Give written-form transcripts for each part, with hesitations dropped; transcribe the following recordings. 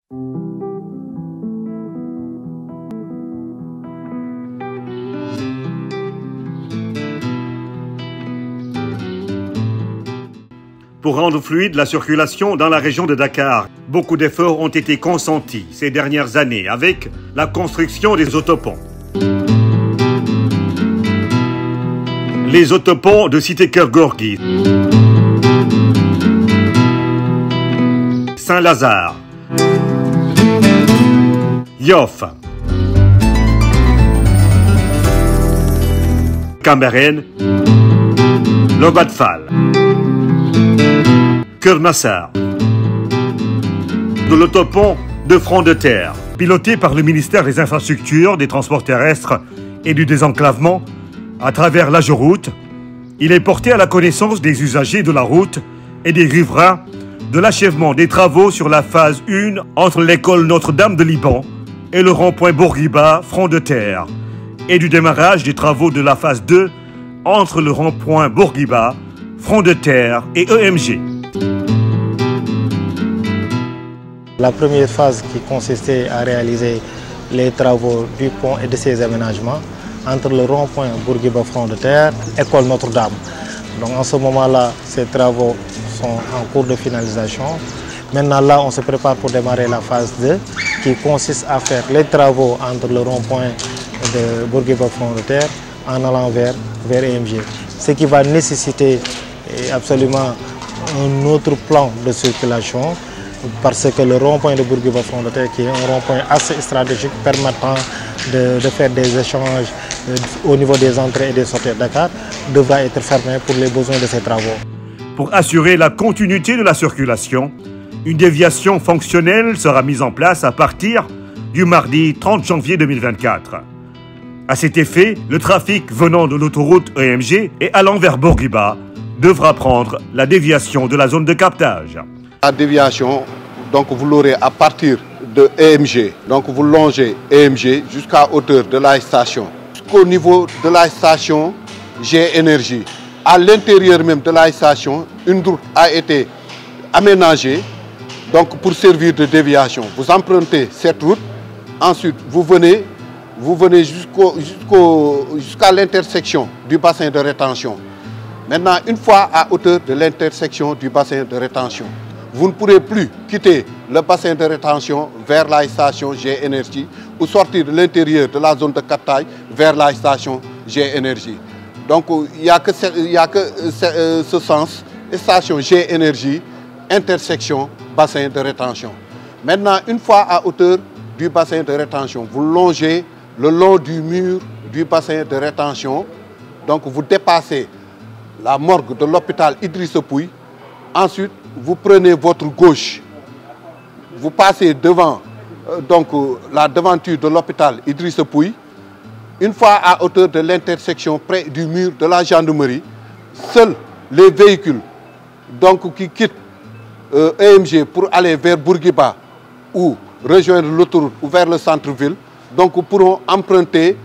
Pour rendre fluide la circulation dans la région de Dakar, beaucoup d'efforts ont été consentis ces dernières années avec la construction des autoponts. Les autoponts de Cité-Cœur Gorgui, Saint-Lazare, Yoff, Cambérène, Lobatfal, Keur Massar, de l'autopont de Front de Terre, piloté par le ministère des Infrastructures, des Transports terrestres et du Désenclavement, à travers l'Ageroute, il est porté à la connaissance des usagers de la route et des riverains de l'achèvement des travaux sur la phase 1 entre l'école Notre-Dame de Liban et le rond-point Bourguiba, Front de Terre, et du démarrage des travaux de la phase 2 entre le rond-point Bourguiba, Front de Terre et EMG. La première phase qui consistait à réaliser les travaux du pont et de ses aménagements entre le rond-point Bourguiba Front de Terre et École Notre-Dame. Donc en ce moment-là, ces travaux sont en cours de finalisation. Maintenant là, on se prépare pour démarrer la phase 2 qui consiste à faire les travaux entre le rond-point de Bourguiba Front de Terre en allant vers EMG. Ce qui va nécessiter absolument un autre plan de circulation parce que le rond-point de Bourguiba Front de Terre, qui est un rond-point assez stratégique permettant de faire des échanges au niveau des entrées et des sorties de Dakar, devra être fermé pour les besoins de ces travaux. Pour assurer la continuité de la circulation, une déviation fonctionnelle sera mise en place à partir du mardi 30 janvier 2024. À cet effet, le trafic venant de l'autoroute EMG et allant vers Bourguiba devra prendre la déviation de la zone de captage. La déviation, donc vous l'aurez à partir de EMG. Donc vous longez EMG jusqu'à hauteur de la station. Jusqu'au niveau de la station G-Énergie. À l'intérieur même de la station, une route a été aménagée donc pour servir de déviation. Vous empruntez cette route, ensuite vous venez jusqu'à l'intersection du bassin de rétention. Maintenant, une fois à hauteur de l'intersection du bassin de rétention, vous ne pourrez plus quitter le bassin de rétention vers la station G-Énergie ou sortir de l'intérieur de la zone de captage vers la station G-Énergie. Donc, il n'y a que ce sens, station G-Énergie, intersection, bassin de rétention. Maintenant, une fois à hauteur du bassin de rétention, vous longez le long du mur du bassin de rétention. Donc, vous dépassez la morgue de l'hôpital Idrissa Pouye. Ensuite, vous prenez votre gauche, vous passez devant la devanture de l'hôpital Idrissa Pouye. Une fois à hauteur de l'intersection près du mur de la gendarmerie, seuls les véhicules qui quittent EMG pour aller vers Bourguiba ou rejoindre l'autoroute ou vers le centre-ville pourront emprunter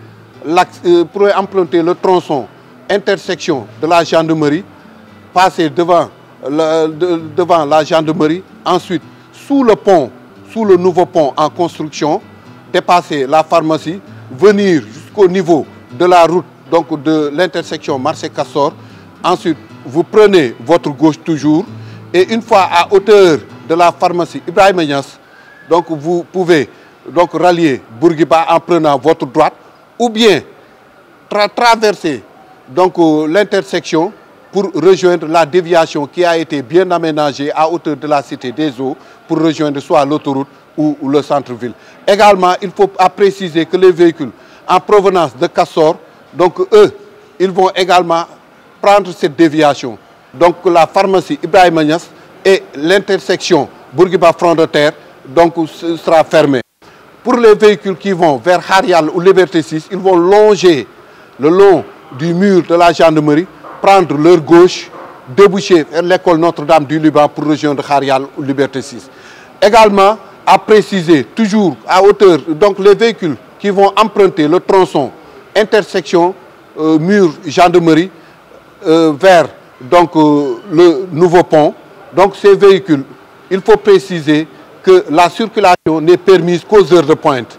le tronçon intersection de la gendarmerie, passer devant la gendarmerie, ensuite sous le pont, sous le nouveau pont en construction, dépasser la pharmacie, venir jusqu'au niveau de la route de l'intersection Marseille-Castor. Ensuite, vous prenez votre gauche toujours et une fois à hauteur de la pharmacie Ibrahima Niass, vous pouvez rallier Bourguiba en prenant votre droite ou bien traverser l'intersection pour rejoindre la déviation qui a été bien aménagée à hauteur de la Cité des Eaux pour rejoindre soit l'autoroute ou le centre-ville. Également, il faut préciser que les véhicules en provenance de Castor, eux, ils vont également prendre cette déviation. Donc la pharmacie Ibrahima Niass et l'intersection Bourguiba Front de Terre sera fermée. Pour les véhicules qui vont vers Harial ou Liberté 6, ils vont longer le long du mur de la gendarmerie, prendre leur gauche, déboucher vers l'école Notre-Dame du Liban pour rejoindre Harial ou Liberté 6. Également, à préciser, toujours à hauteur, les véhicules qui vont emprunter le tronçon intersection mur gendarmerie vers le nouveau pont. Donc ces véhicules, il faut préciser que la circulation n'est permise qu'aux heures de pointe,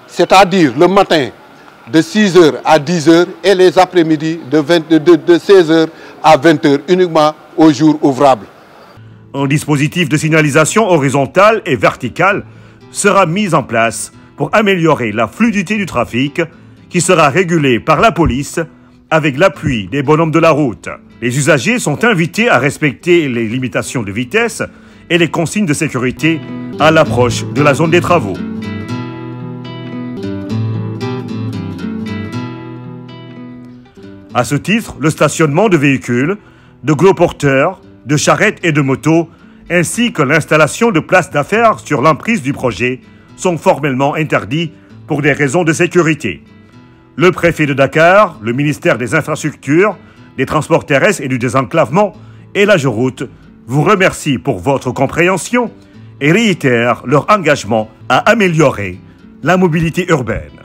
c'est-à-dire le matin de 6h à 10h et les après-midi de 16h à 20h, uniquement aux jours ouvrables. Un dispositif de signalisation horizontale et verticale sera mis en place pour améliorer la fluidité du trafic qui sera régulé par la police avec l'appui des bonhommes de la route. Les usagers sont invités à respecter les limitations de vitesse et les consignes de sécurité à l'approche de la zone des travaux. À ce titre, le stationnement de véhicules, de gros porteurs, de charrettes et de motos, ainsi que l'installation de places d'affaires sur l'emprise du projet sont formellement interdits pour des raisons de sécurité. Le préfet de Dakar, le ministère des Infrastructures, des Transports terrestres et du Désenclavement et l'AGEROUTE vous remercient pour votre compréhension et réitèrent leur engagement à améliorer la mobilité urbaine.